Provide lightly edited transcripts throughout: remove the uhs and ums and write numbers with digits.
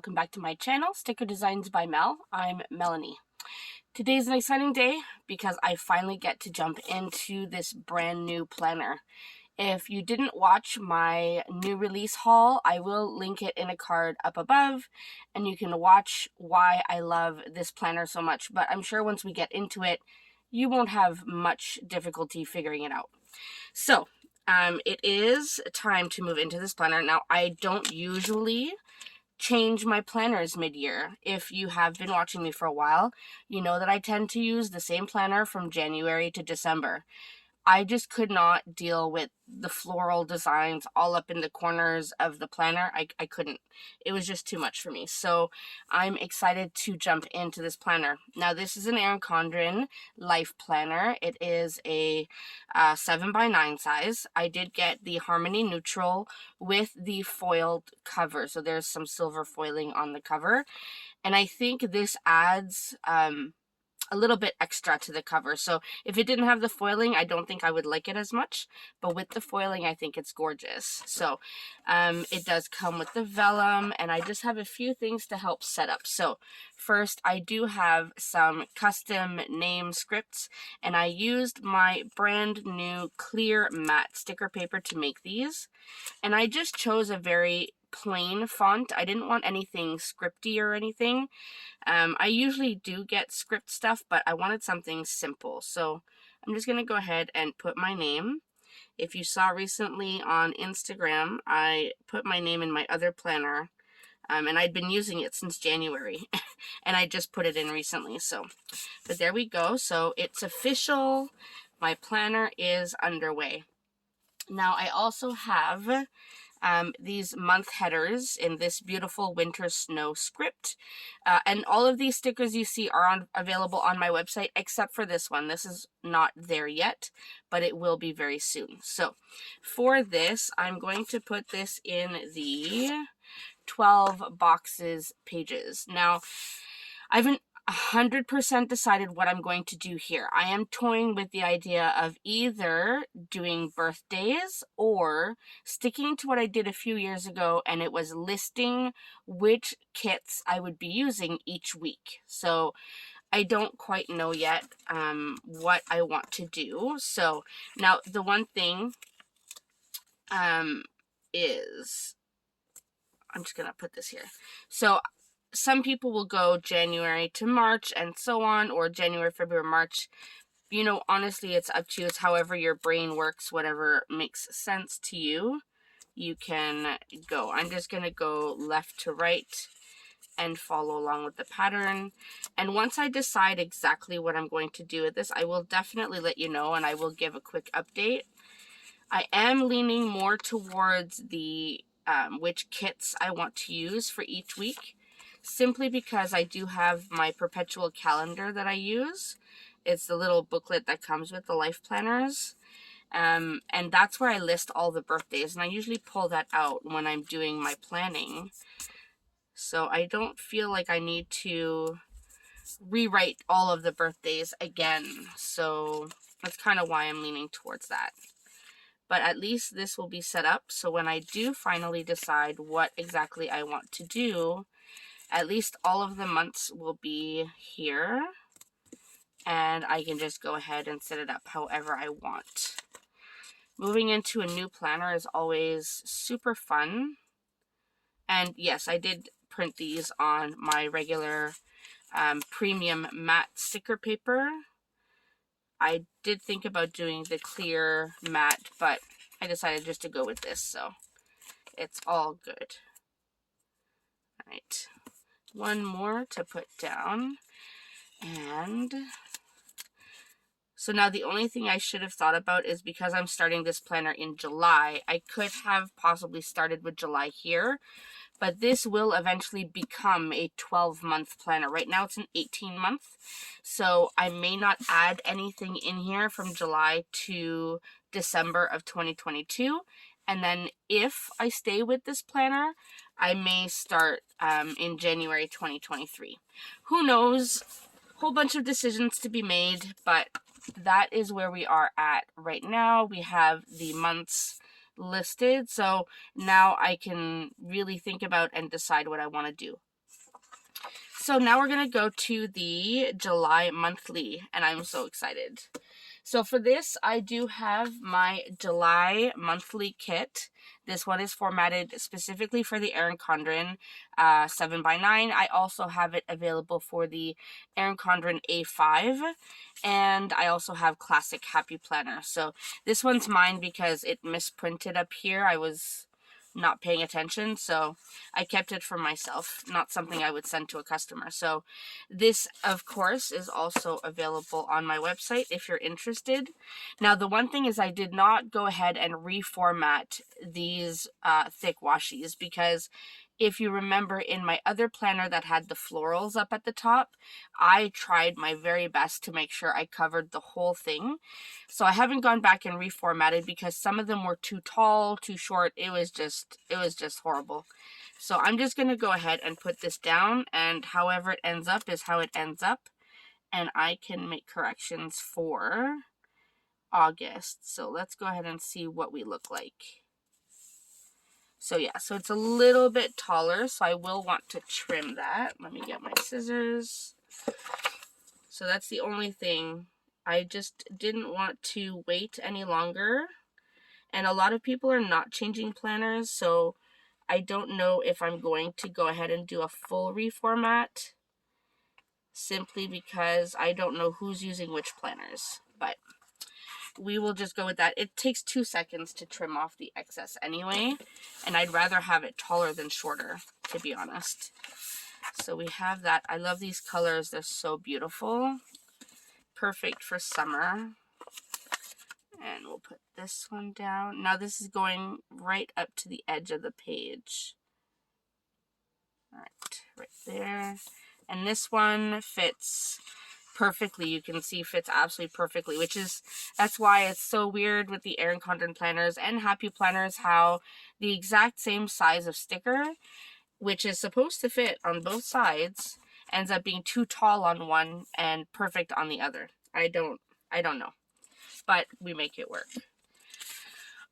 welcome back to my channel, Sticker Designs by Mel. I'm Melanie. Today's an exciting day because I finally get to jump into this brand new planner. If you didn't watch my new release haul, I will link it in a card up above, and you can watch why I love this planner so much. But I'm sure once we get into it, you won't have much difficulty figuring it out. So, it is time to move into this planner. Now, I don't usually change my planners mid-year. If you have been watching me for a while, you know that I tend to use the same planner from January to December. I just could not deal with the floral designs all up in the corners of the planner. I couldn't. It was just too much for me. So I'm excited to jump into this planner. Now, this is an Erin Condren LifePlanner. It is a 7x9 size. I did get the Harmony Neutral with the foiled cover. So there's some silver foiling on the cover. And I think this adds a little bit extra to the cover. So if it didn't have the foiling, I don't think I would like it as much, but with the foiling, I think it's gorgeous. So it does come with the vellum, and I just have a few things to help set up. So first, I do have some custom name scripts, and I used my brand new clear matte sticker paper to make these, and I just chose a very plain font. I didn't want anything scripty or anything. I usually do get script stuff, but I wanted something simple. So I'm just going to go ahead and put my name. If you saw recently on Instagram, I put my name in my other planner, and I'd been using it since January, and I just put it in recently. So, but there we go. So it's official. My planner is underway. Now, I also have these month headers in this beautiful winter snow script. And all of these stickers you see are available on my website, except for this one. This is not there yet, but it will be very soon. So for this, I'm going to put this in the 12 boxes pages. Now, I haven't 100% decided what I'm going to do here. I am toying with the idea of either doing birthdays or sticking to what I did a few years ago, and it was listing which kits I would be using each week. So I don't quite know yet what I want to do. So now the one thing is, I'm just going to put this here. So some people will go January to March and so on, or January, February, March. You know, honestly, it's up to you. It's however your brain works, whatever makes sense to you, you can go. I'm just going to go left to right and follow along with the pattern. And once I decide exactly what I'm going to do with this, I will definitely let you know, and I will give a quick update. I am leaning more towards the which kits I want to use for each week, simply because I do have my perpetual calendar that I use. It's the little booklet that comes with the life planners. And that's where I list all the birthdays. And I usually pull that out when I'm doing my planning. So I don't feel like I need to rewrite all of the birthdays again. So that's kind of why I'm leaning towards that. But at least this will be set up. So when I do finally decide what exactly I want to do, at least all of the months will be here, and I can just go ahead and set it up however I want. Moving into a new planner is always super fun. And yes, I did print these on my regular premium matte sticker paper. I did think about doing the clear matte, but I decided just to go with this, so it's all good. All right. One more to put down, and so now the only thing I should have thought about is, because I'm starting this planner in July, I could have possibly started with July here, but this will eventually become a 12-month planner. Right now it's an 18-month, so I may not add anything in here from July to December of 2022. And then if I stay with this planner, I may start in January 2023. Who knows? Whole bunch of decisions to be made, but that is where we are at right now. We have the months listed, so now I can really think about and decide what I want to do. So now we're going to go to the July monthly, and I'm so excited. So for this, I do have my July monthly kit. This one is formatted specifically for the Erin Condren 7x9. I also have it available for the Erin Condren A5, and I also have Classic Happy Planner. So this one's mine because it misprinted up here. I was not paying attention, so I kept it for myself, not something I would send to a customer. So this, of course, is also available on my website if you're interested. Now, the one thing is I did not go ahead and reformat these thick washies, because if you remember in my other planner that had the florals up at the top, I tried my very best to make sure I covered the whole thing. So I haven't gone back and reformatted because some of them were too tall, too short. It was just horrible. So I'm just going to go ahead and put this down, and however it ends up is how it ends up. And I can make corrections for August. So let's go ahead and see what we look like. So yeah, so it's a little bit taller, so I will want to trim that. Let me get my scissors. So that's the only thing. I just didn't want to wait any longer. And a lot of people are not changing planners, so I don't know if I'm going to go ahead and do a full reformat, simply because I don't know who's using which planners. But we will just go with that. It takes 2 seconds to trim off the excess anyway, and I'd rather have it taller than shorter, to be honest. So we have that. I love these colors. They're so beautiful. Perfect for summer. And we'll put this one down. Now this is going right up to the edge of the page. Alright, right there. And this one fits perfectly. You can see fits absolutely perfectly, that's why it's so weird with the Erin Condren planners and Happy Planners, how the exact same size of sticker, which is supposed to fit on both sides, ends up being too tall on one and perfect on the other. I don't know, but we make it work.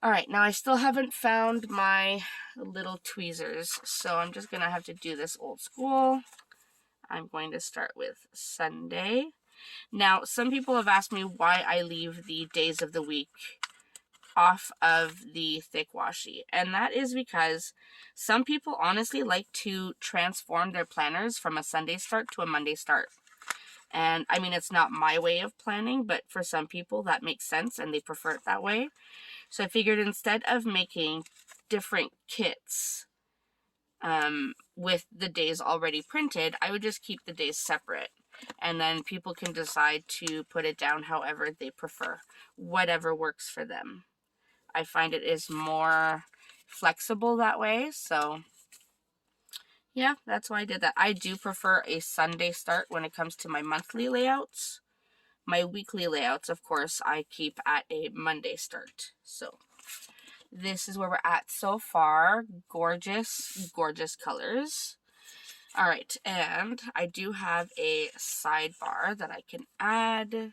All right, now I still haven't found my little tweezers, so I'm just gonna have to do this old school. I'm going to start with Sunday. Now, some people have asked me why I leave the days of the week off of the thick washi, and that is because some people honestly like to transform their planners from a Sunday start to a Monday start. And I mean, it's not my way of planning, but for some people that makes sense and they prefer it that way. So I figured instead of making different kits with the days already printed, I would just keep the days separate. And then people can decide to put it down however they prefer, whatever works for them. I find it is more flexible that way. So yeah, that's why I did that. I do prefer a Sunday start when it comes to my monthly layouts. My weekly layouts, of course, I keep at a Monday start. So this is where we're at so far. Gorgeous, gorgeous colors. All right, and I do have a sidebar that I can add.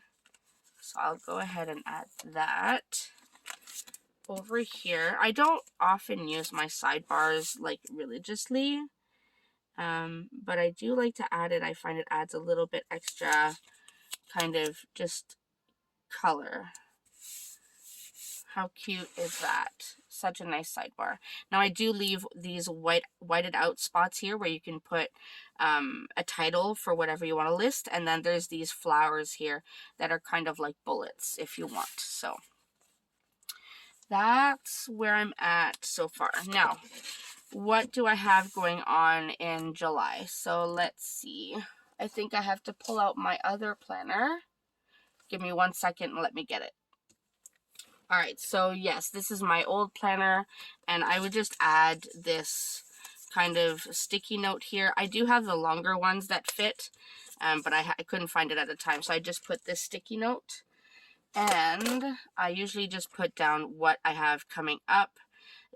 So I'll go ahead and add that over here. I don't often use my sidebars like religiously, but I do like to add it. I find it adds a little bit extra kind of just color. How cute is that? Such a nice sidebar. Now I do leave these whited out spots here where you can put a title for whatever you want to list, and then there's these flowers here that are kind of like bullets if you want. So that's where I'm at so far. Now, what do I have going on in July? So let's see. I think I have to pull out my other planner. Give me 1 second and let me get it. All right, so yes, this is my old planner, and I would just add this kind of sticky note here. I do have the longer ones that fit, but I couldn't find it at the time, so I just put this sticky note, and I usually just put down what I have coming up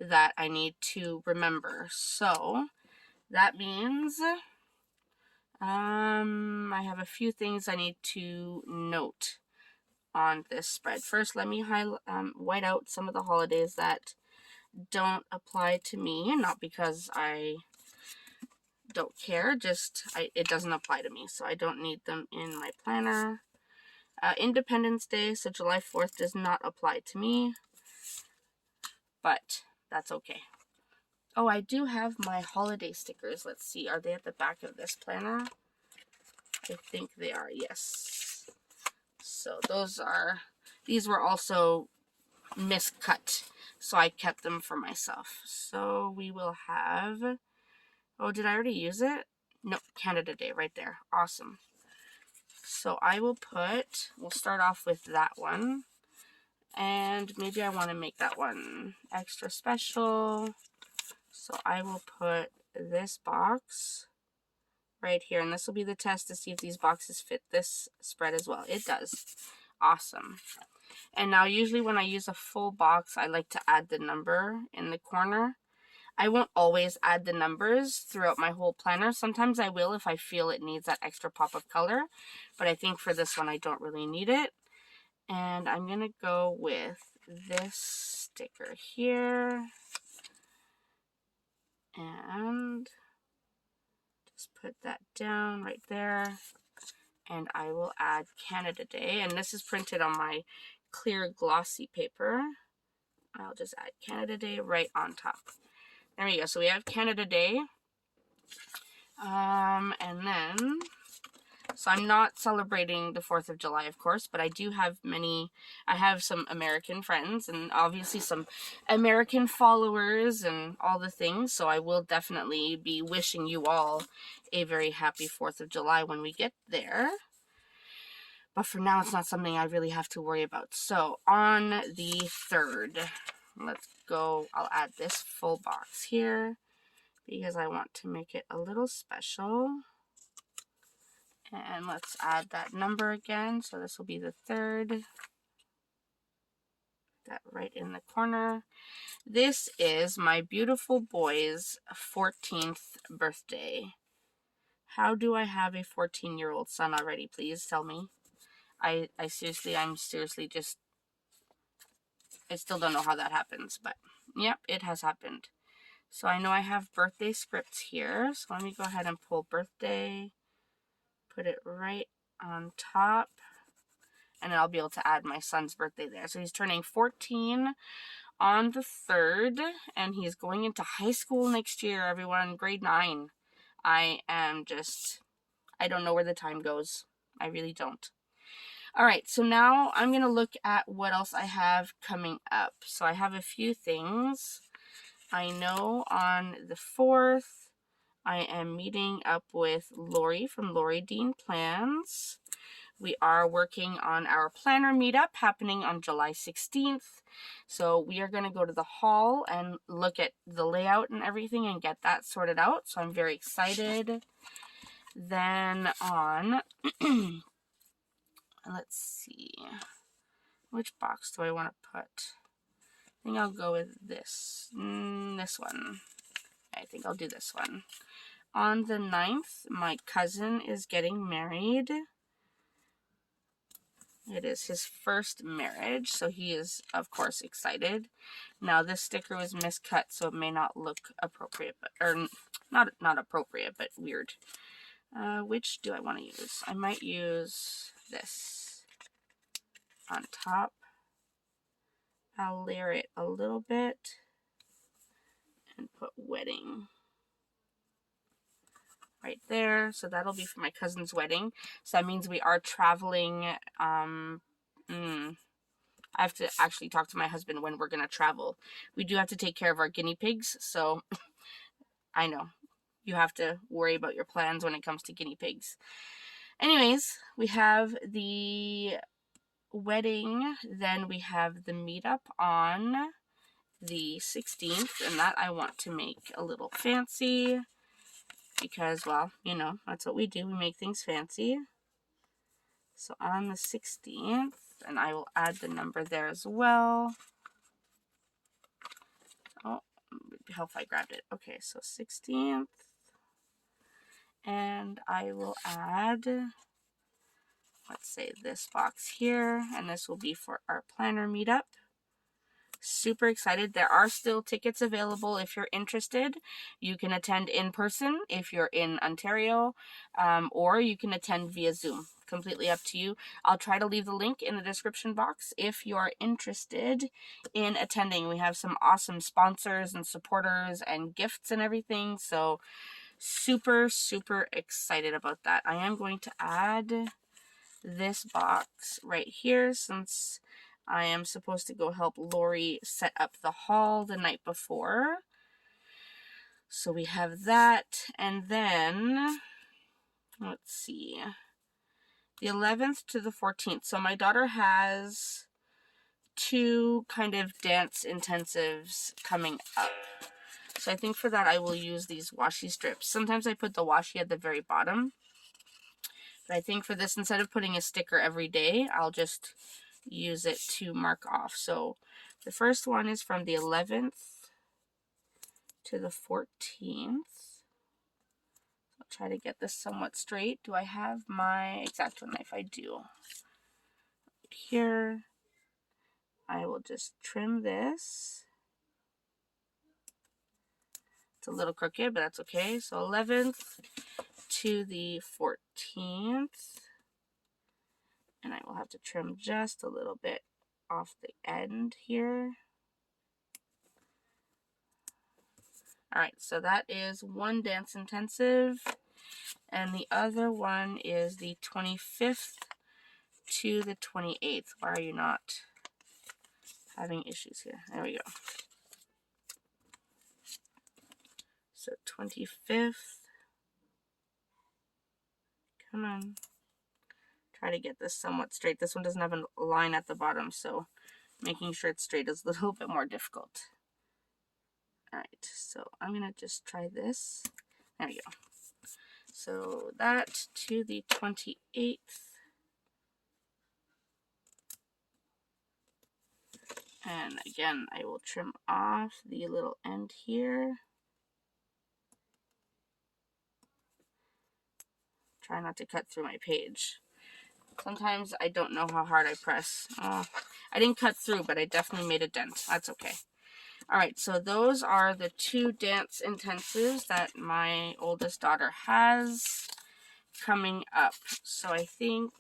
that I need to remember. So that means I have a few things I need to note on this spread. First, let me white out some of the holidays that don't apply to me, not because I don't care, just it doesn't apply to me, so I don't need them in my planner. Independence Day, so July 4th does not apply to me, but that's okay. Oh, I do have my holiday stickers. Let's see, are they at the back of this planner? I think they are, yes. So these were also miscut, so I kept them for myself. So we will have, oh, did I already use it? No, Canada Day right there. Awesome. So I will we'll start off with that one. And maybe I want to make that one extra special. So I will put this box right here. And this will be the test to see if these boxes fit this spread as well. It does. Awesome. And now usually when I use a full box, I like to add the number in the corner. I won't always add the numbers throughout my whole planner. Sometimes I will if I feel it needs that extra pop of color. But I think for this one, I don't really need it. And I'm going to go with this sticker here. And just put that down right there. And I will add Canada Day. And this is printed on my clear glossy paper. I'll just add Canada Day right on top. There we go. So we have Canada Day. And then, so I'm not celebrating the 4th of July, of course, but I do have I have some American friends and obviously some American followers and all the things. So I will definitely be wishing you all a very happy 4th of July when we get there. But for now, it's not something I really have to worry about. So on the 3rd, let's go. I'll add this full box here because I want to make it a little special. And let's add that number again. So this will be the 3rd. That right in the corner. This is my beautiful boy's 14th birthday. How do I have a 14-year-old son already? Please tell me. I'm seriously just, I still don't know how that happens, but yep, it has happened. So I know I have birthday scripts here. So let me go ahead and pull birthday, put it right on top, and then I'll be able to add my son's birthday there. So he's turning 14 on the 3rd, and he's going into high school next year, everyone, grade 9. I don't know where the time goes. I really don't. All right, so now I'm going to look at what else I have coming up. So I have a few things. I know on the 4th, I am meeting up with Lori from Lori Dean Plans. We are working on our Planner Meetup happening on July 16th. So we are going to go to the hall and look at the layout and everything and get that sorted out. So I'm very excited. Then on, let's see, which box do I want to put? I think I'll go with this one. I think I'll do this one. On the 9th, my cousin is getting married. It is his first marriage, so he is, of course, excited. Now, this sticker was miscut, so it may not look appropriate, or not appropriate, but weird. Which do I want to use? I might use this on top. I'll layer it a little bit and put wedding right there. So that'll be for my cousin's wedding. So that means we are traveling. I have to actually talk to my husband when we're going to travel. We do have to take care of our guinea pigs. So I know you have to worry about your plans when it comes to guinea pigs. Anyways, we have the wedding. Then we have the meetup on the 16th. And that I want to make a little fancy. Because, well, you know, that's what we do. We make things fancy. So on the 16th, and I will add the number there as well. Oh, it would help if I grabbed it. Okay, so 16th. And I will add, let's say, this box here. And this will be for our planner meetup. Super excited. There are still tickets available if you're interested. You can attend in person if you're in Ontario, or you can attend via Zoom. Completely up to you. I'll try to leave the link in the description box if you're interested in attending. We have some awesome sponsors and supporters and gifts and everything, so super, super excited about that. I am going to add this box right here since I am supposed to go help Lori set up the hall the night before. So we have that, and then let's see, the 11th to the 14th. So my daughter has 2 kind of dance intensives coming up. So I think for that I will use these washi strips. Sometimes I put the washi at the very bottom. But I think for this, instead of putting a sticker every day, I'll just use it to mark off. So the first one is from the 11th to the 14th. I'll try to get this somewhat straight. Do I have my X-Acto knife? I do. Here, I will just trim this. It's a little crooked, but that's okay. So 11th to the 14th. And I will have to trim just a little bit off the end here. Alright, so that is one dance intensive. And the other one is the 25th to the 28th. Why are you not having issues here? There we go. So 25th. Come on. Try to get this somewhat straight. This one doesn't have a line at the bottom, so making sure it's straight is a little bit more difficult. Alright, so I'm going to just try this. There we go. So that to the 28th. And again, I will trim off the little end here. Try not to cut through my page. Sometimes I don't know how hard I press. Oh, I didn't cut through, but I definitely made a dent. That's okay. Alright, so those are the 2 dance intensives that my oldest daughter has coming up. So I think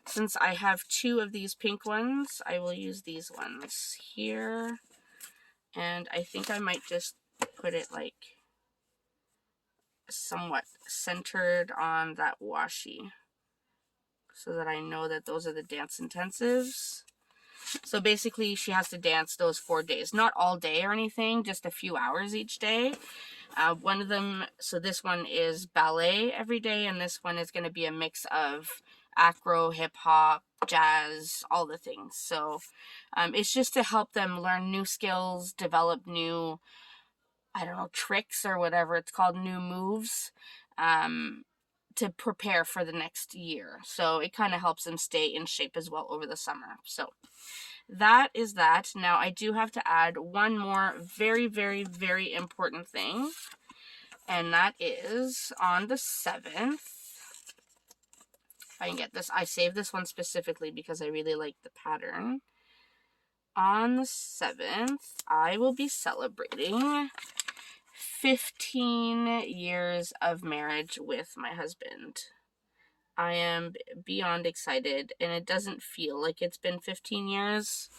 since I have 2 of these pink ones, I will use these ones here. And I think I might just put it like somewhat centered on that washi, so that I know that those are the dance intensives. So basically she has to dance those 4 days. Not all day or anything, just a few hours each day. One of them, so this one is ballet every day, and this one is going to be a mix of acro, hip-hop, jazz, all the things. So it's just to help them learn new skills, develop new, I don't know, tricks or whatever it's called, new moves, to prepare for the next year. So it kind of helps them stay in shape as well over the summer. So that is that. Now I do have to add one more very, very, very important thing. And that is on the 7th. If I can get this, I saved this one specifically because I really like the pattern. On the 7th, I will be celebrating 15 years of marriage with my husband. I am beyond excited, and it doesn't feel like it's been 15 years.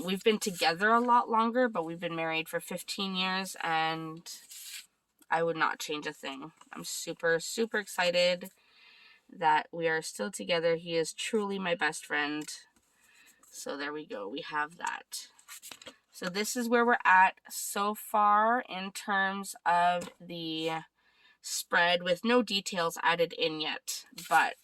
We've been together a lot longer, but we've been married for 15 years, and I would not change a thing. I'm super, super excited that we are still together. He is truly my best friend. So there we go. We have that. So this is where we're at so far in terms of the spread, with no details added in yet. But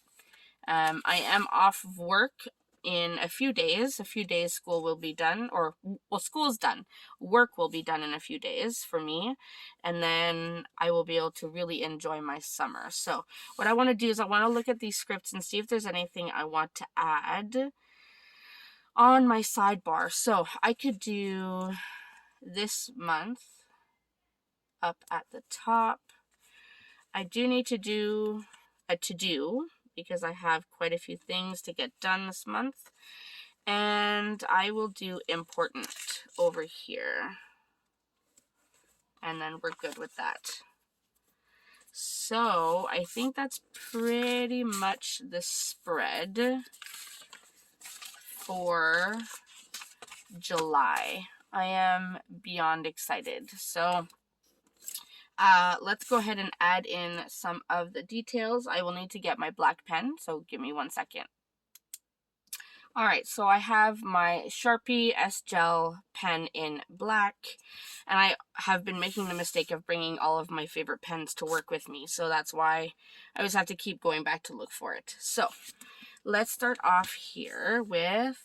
I am off of work in a few days. A few days school will be done, or, well, school's done. Work will be done in a few days for me. And then I will be able to really enjoy my summer. So what I want to do is I want to look at these scripts and see if there's anything I want to add on my sidebar. So I could do this month up at the top. I do need to do a to-do because I have quite a few things to get done this month. And I will do important over here. And then we're good with that. So I think that's pretty much the spread for July. I am beyond excited. So let's go ahead and add in some of the details. I will need to get my black pen, so give me 1 second. All right, so I have my Sharpie S-Gel pen in black, and I have been making the mistake of bringing all of my favorite pens to work with me, so that's why I always have to keep going back to look for it. So let's start off here with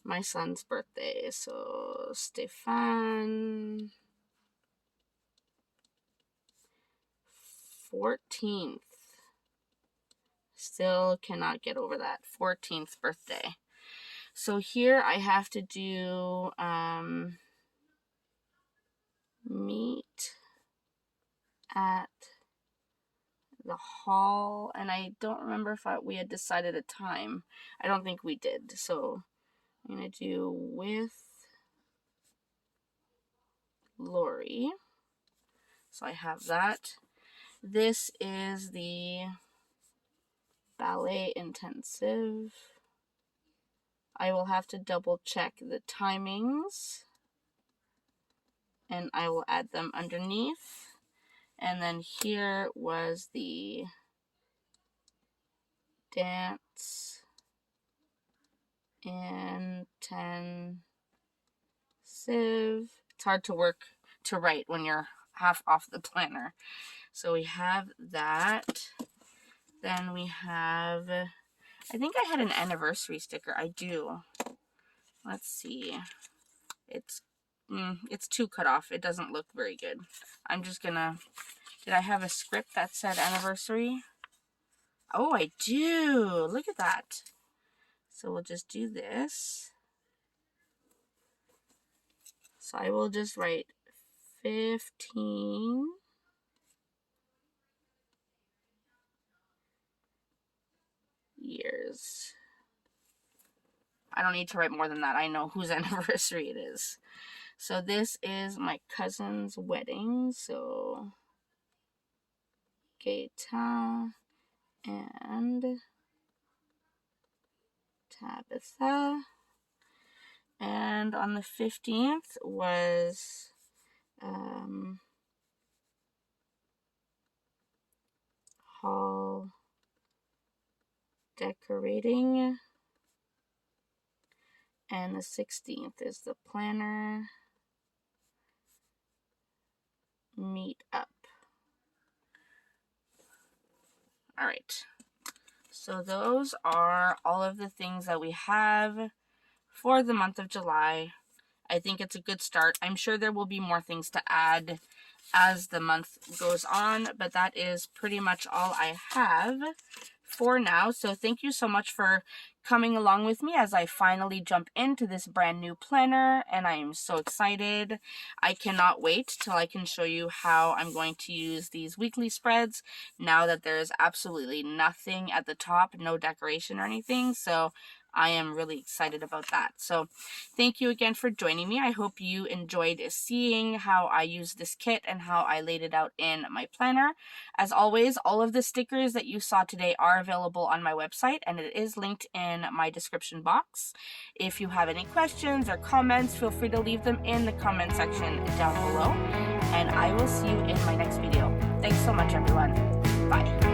my son's birthday. So Stefan, 14th. Still cannot get over that 14th birthday. So here I have to do meet at the hall, and I don't remember if we had decided a time. I don't think we did. So I'm gonna do with Lori. So I have that. This is the ballet intensive. I will have to double check the timings, and I will add them underneath. And then here was the dance intensive. It's hard to write when you're half off the planner. So we have that. Then we have, I think I had an anniversary sticker. I do. Let's see. It's too cut off. It doesn't look very good. I'm just gonna, did I have a script that said anniversary? Oh, I do. Look at that. So we'll just do this. So I will just write 15 years. I don't need to write more than that. I know whose anniversary it is. So this is my cousin's wedding. So Gaeta and Tabitha. And on the 15th was hall decorating. And the 16th is the Planner Meetup. All right. So those are all of the things that we have for the month of July. I think it's a good start. I'm sure there will be more things to add as the month goes on, but that is pretty much all I have for now. So thank you so much for coming along with me as I finally jump into this brand new planner, and I am so excited. I cannot wait till I can show you how I'm going to use these weekly spreads now that there is absolutely nothing at the top, no decoration or anything. So I am really excited about that. So thank you again for joining me. I hope you enjoyed seeing how I used this kit and how I laid it out in my planner. As always, all of the stickers that you saw today are available on my website, and it is linked in my description box. If you have any questions or comments, feel free to leave them in the comment section down below, and I will see you in my next video. Thanks so much, everyone. Bye.